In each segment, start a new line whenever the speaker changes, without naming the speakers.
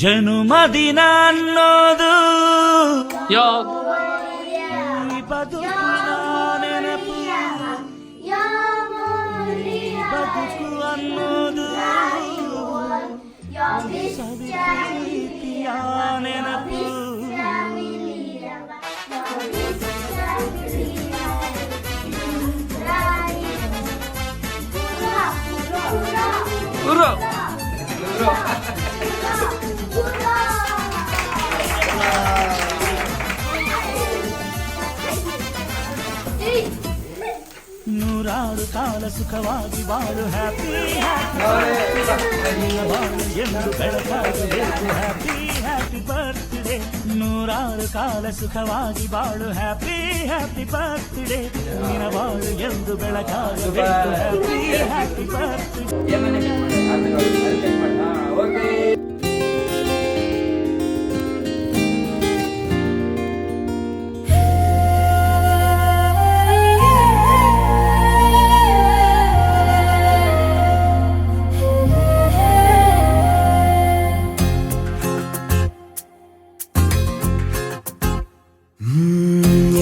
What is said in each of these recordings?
ಜನುಮದಿನ ಅನ್ನೋದು ಬದುಕಿನ ನೆನಪು, ಬದುಕು ಅನ್ನೋದು ಸವಿಪ್ರೀತಿಯ ನೆನಪು. ನೂರಾರು ಕಾಲ ಸುಖವಾಗಿ ಬಾಳು ಹ್ಯಾಪಿ ಬಾಳು ಎಂದು ಬೆಳಕಾಗಬೇಕು ಹ್ಯಾಪಿ ಹ್ಯಾಪಿ ಬರ್ತ್ಡೇ. ನೂರಾರು ಕಾಲ ಸುಖವಾಗಿ ಬಾಳು ಹ್ಯಾಪಿ ಹ್ಯಾಪಿ ಬರ್ತ್ಡೇ. ನಿನ್ನ ಬಾಳು ಎಂದು ಬೆಳಕಾಗಬೇಕು ಹ್ಯಾಪಿ ಹ್ಯಾಪಿ ಬರ್ತ್ಡೇ.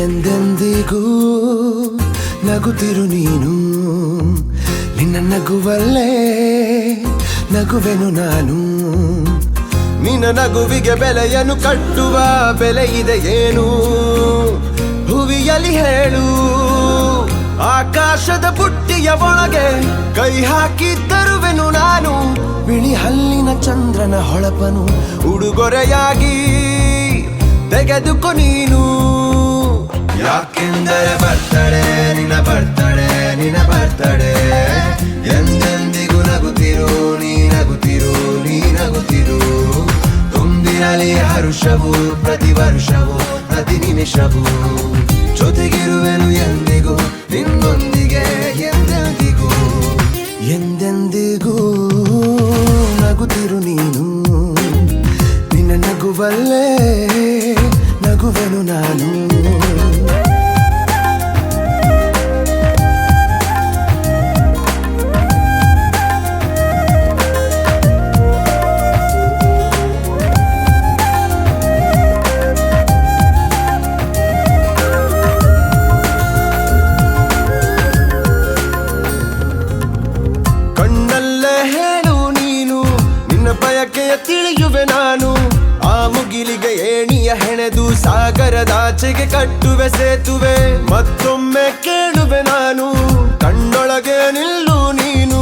ಎಂದೆಂದಿಗೂ ನಗುತ್ತಿರು ನೀನು, ನಿನ್ನ ನಗುವಲ್ಲೇ ನಗುವೆನು ನಾನು. ನಿನ್ನ ನಗುವಿಗೆ ಬೆಲೆಯನ್ನು ಕಟ್ಟುವ ಬೆಲೆ ಇದೆ ಏನು ಹುವಿಯಲಿ ಹೇಳು. ಆಕಾಶದ ಬುಟ್ಟಿಯ ಒಳಗೆ ಕೈ ಹಾಕಿ ತರುವೆನು ನಾನು, ಬಿಳಿ ಹಲ್ಲಿನ ಚಂದ್ರನ ಹೊಳಪನು ಉಡುಗೊರೆಯಾಗಿ ತೆಗೆದುಕೊ ನೀನು. ಯಾಕೆಂದರೆ ಬರ್ತಡೆ ನಿನ್ನ ಬರ್ತಡೆ ನಿನ್ನ ಬರ್ತಡೆ. ಎಂದೆಂದಿಗೂ ನಗುತ್ತಿರು ನೀ ನಗುತ್ತಿರು ನೀ ನಗುತ್ತಿರು. ತುಂಬಿರಲಿ ಹರುಷವು ಪ್ರತಿ ವರ್ಷವೂ ಪ್ರತಿ ನಿಮಿಷವೂ. ಜೊತೆಗಿರುವೆನು ಎಂದಿಗೂ ನಿನ್ನೊಂದಿಗೆ ಎಂದೆಂದಿಗೂ. ಎಂದೆಂದಿಗೂ ನಗುತ್ತಿರು ನೀನು, ನಿನ್ನ ನಗುವಲ್ಲೇ ನಗುವೆನು ನಾನು. ಕಣ್ಣಲ್ಲೇ ಹೇಳು ನೀನು ನಿನ್ನ ಬಯಕೆಯ ತಿಳಿಯುವೆ ನಾನು. ಆ ಮುಗಿಲಿಗೆ ಏಣಿಯ ಹೆಣೆದು ಸಾಗರದಾಚೆಗೆ ಕಟ್ಟುವೆ ಸೇತುವೆ. ಮತ್ತೊಮ್ಮೆ ಕೇಳುವೆ ನಾನು ಕಣ್ಣೊಳಗೆ ನಿಲ್ಲು ನೀನು.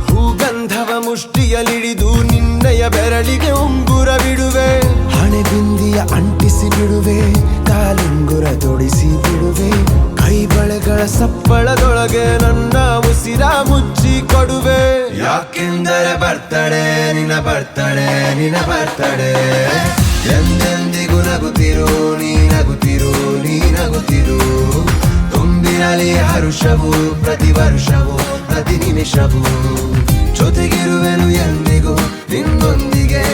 ಹೂಗಂಧವ ಮುಷ್ಟಿಯಲಿಡಿದು ನಿನ್ನಯ ಬೆರಳಿಗೆ ಉಂಗುರ ಬಿಡುವೆ. ಹಣೆ ಬಿಂದಿಯ ಅಂಟಿಸಿ ಬಿಡುವೆ, ಕಾಲುಂಗುರ ತೊಡಿಸಿ ಬಿಡುವೆ. ಕೈ ಬಳೆಗಳ ಸಪ್ಪಳದೊಳಗೆ ನನ್ನ ಉಸಿರ ಮುಚ್ಚಿ ಕೊಡುವೆ. ಯಾಕೆಂದರೆ ಬರ್ತಡೆ ನಿನ್ನ ಬರ್ತಡೆ ನಿನ್ನ ಬರ್ತಡೆ. ಎಂದೆಂದಿಗೂ ನಗುತ್ತಿರು ನೀ ನಗುತ್ತಿರು ನೀ ನಗುತ್ತಿರು. ತುಂಬಿರಲಿ ಹರುಷವು ಪ್ರತಿ ವರ್ಷವೂ ಪ್ರತಿ ನಿಮಿಷವೂ. ಜೊತೆಗಿರುವೆನು ಎಂದಿಗೂ ನಿನ್ನೊಂದಿಗೆ